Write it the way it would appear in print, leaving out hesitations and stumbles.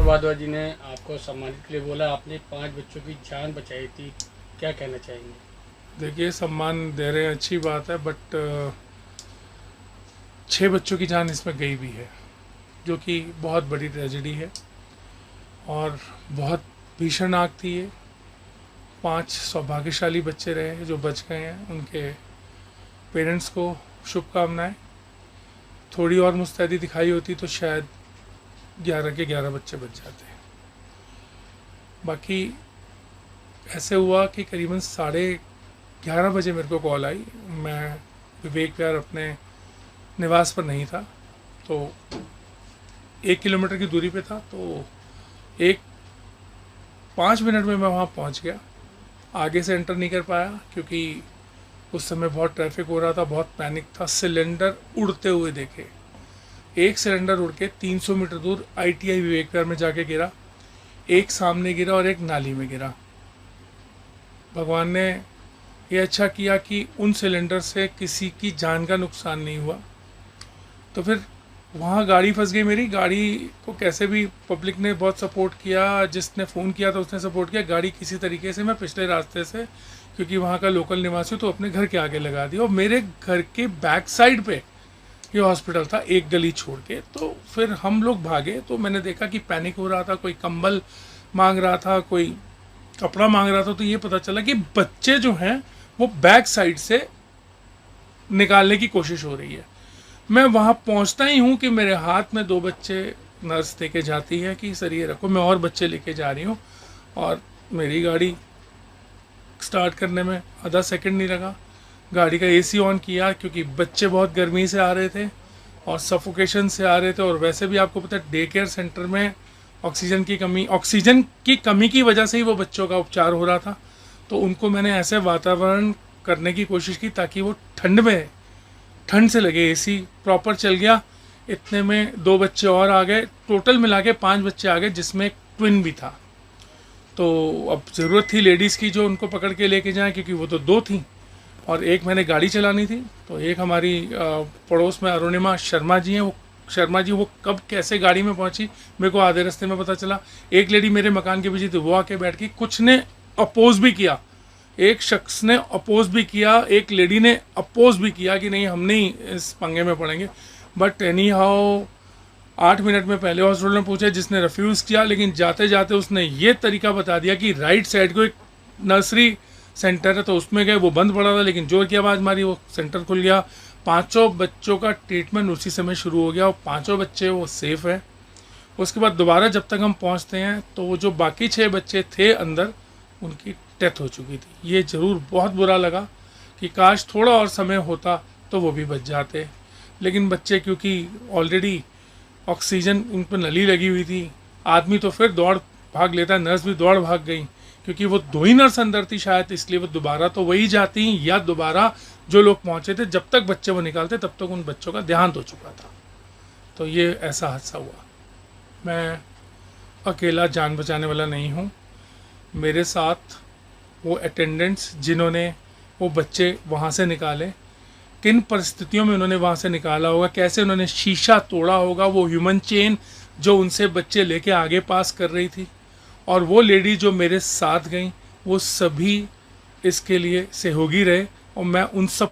भारद्वाज जी ने आपको सम्मानित के लिए बोला, आपने 5 बच्चों की जान बचाई थी, क्या कहना चाहेंगे? देखिए, सम्मान दे रहे हैं, अच्छी बात है, बट 6 बच्चों की जान इसमें गई भी है, जो कि बहुत बड़ी ट्रेजेडी है और बहुत भीषण आग थी ये। 5 सौभाग्यशाली बच्चे रहे जो बच गए हैं, उनके पेरेंट्स को शुभकामनाएं। थोड़ी और मुस्तैदी दिखाई होती तो शायद 11 के 11 बच्चे बच जाते। बाकी ऐसे हुआ कि करीबन 11:30 बजे मेरे को कॉल आई। मैं विवेक विहार अपने निवास पर नहीं था, तो 1 किलोमीटर की दूरी पे था, तो 5 मिनट में मैं वहाँ पहुँच गया। आगे से एंटर नहीं कर पाया क्योंकि उस समय बहुत ट्रैफिक हो रहा था, बहुत पैनिक था। सिलेंडर उड़ते हुए देखे, एक सिलेंडर उड़ के 300 मीटर दूर ITI विवेक विहार में जाके गिरा, एक सामने गिरा और एक नाली में गिरा। भगवान ने ये अच्छा किया कि उन सिलेंडर से किसी की जान का नुकसान नहीं हुआ। तो फिर वहाँ गाड़ी फंस गई मेरी। गाड़ी को कैसे भी पब्लिक ने बहुत सपोर्ट किया, जिसने फ़ोन किया था उसने सपोर्ट किया। गाड़ी किसी तरीके से मैं पिछले रास्ते से, क्योंकि वहाँ का लोकल निवासी, तो अपने घर के आगे लगा दी, और मेरे घर के बैक साइड पे ये हॉस्पिटल था, एक गली छोड़ के। तो फिर हम लोग भागे, तो मैंने देखा कि पैनिक हो रहा था, कोई कंबल मांग रहा था, कोई कपड़ा मांग रहा था। तो ये पता चला कि बच्चे जो हैं वो बैक साइड से निकालने की कोशिश हो रही है। मैं वहाँ पहुँचता ही हूँ कि मेरे हाथ में 2 बच्चे नर्स देके जाती है कि सर ये रखो, मैं और बच्चे लेके जा रही हूँ। और मेरी गाड़ी स्टार्ट करने में आधा सेकंड नहीं लगा। गाड़ी का AC ऑन किया, क्योंकि बच्चे बहुत गर्मी से आ रहे थे और सफोकेशन से आ रहे थे, और वैसे भी आपको पता है डे केयर सेंटर में ऑक्सीजन की कमी की वजह से ही वो बच्चों का उपचार हो रहा था। तो उनको मैंने ऐसे वातावरण करने की कोशिश की ताकि वो ठंड से लगे। AC प्रॉपर चल गया। इतने में 2 बच्चे और आ गए, टोटल मिला के 5 बच्चे आ गए, जिसमें एक ट्विन भी था। तो अब ज़रूरत थी लेडीज़ की जो उनको पकड़ के लेके जाएं, क्योंकि वो तो 2 थी और एक मैंने गाड़ी चलानी थी। तो एक हमारी पड़ोस में अरुणिमा शर्मा जी हैं, वो कब कैसे गाड़ी में पहुंची मेरे को आधे रास्ते में पता चला। एक लेडी मेरे मकान के पीछे थी, वो आके बैठ गई। कुछ ने अपोज भी किया, एक शख्स ने अपोज भी किया, एक लेडी ने अपोज भी किया कि नहीं हम नहीं इस पंगे में पड़ेंगे। बट एनी हाउ 8 मिनट में पहले हॉस्पिटल में पूछे, जिसने रिफ्यूज़ किया, लेकिन जाते जाते उसने ये तरीका बता दिया कि राइट साइड को एक नर्सरी सेंटर है, तो उसमें गए। वो बंद पड़ा था, लेकिन जोर की आवाज़ मारी, वो सेंटर खुल गया। 5 बच्चों का ट्रीटमेंट उसी समय शुरू हो गया और 5 बच्चे वो सेफ़ है। उसके बाद दोबारा जब तक हम पहुंचते हैं तो वो जो बाकी 6 बच्चे थे अंदर, उनकी डेथ हो चुकी थी। ये ज़रूर बहुत बुरा लगा कि काश थोड़ा और समय होता तो वो भी बच जाते। लेकिन बच्चे क्योंकि ऑलरेडी ऑक्सीजन उन पर नली लगी हुई थी, आदमी तो फिर दौड़ भाग लेता, नर्स भी दौड़ भाग गई, क्योंकि वो 2 ही नर्स अंदर थी शायद, इसलिए वो दोबारा तो वही जाती, या दोबारा जो लोग पहुंचे थे जब तक बच्चे वो निकालते तब तक उन बच्चों का देहांत हो चुका था। तो ये ऐसा हादसा हुआ। मैं अकेला जान बचाने वाला नहीं हूँ। मेरे साथ वो अटेंडेंट्स जिन्होंने वो बच्चे वहाँ से निकाले, किन परिस्थितियों में उन्होंने वहाँ से निकाला होगा, कैसे उन्होंने शीशा तोड़ा होगा, वो ह्यूमन चेन जो उनसे बच्चे लेके आगे पास कर रही थी, और वो लेडी जो मेरे साथ गई, वो सभी इसके लिए सहयोगी रहे। और मैं उन सब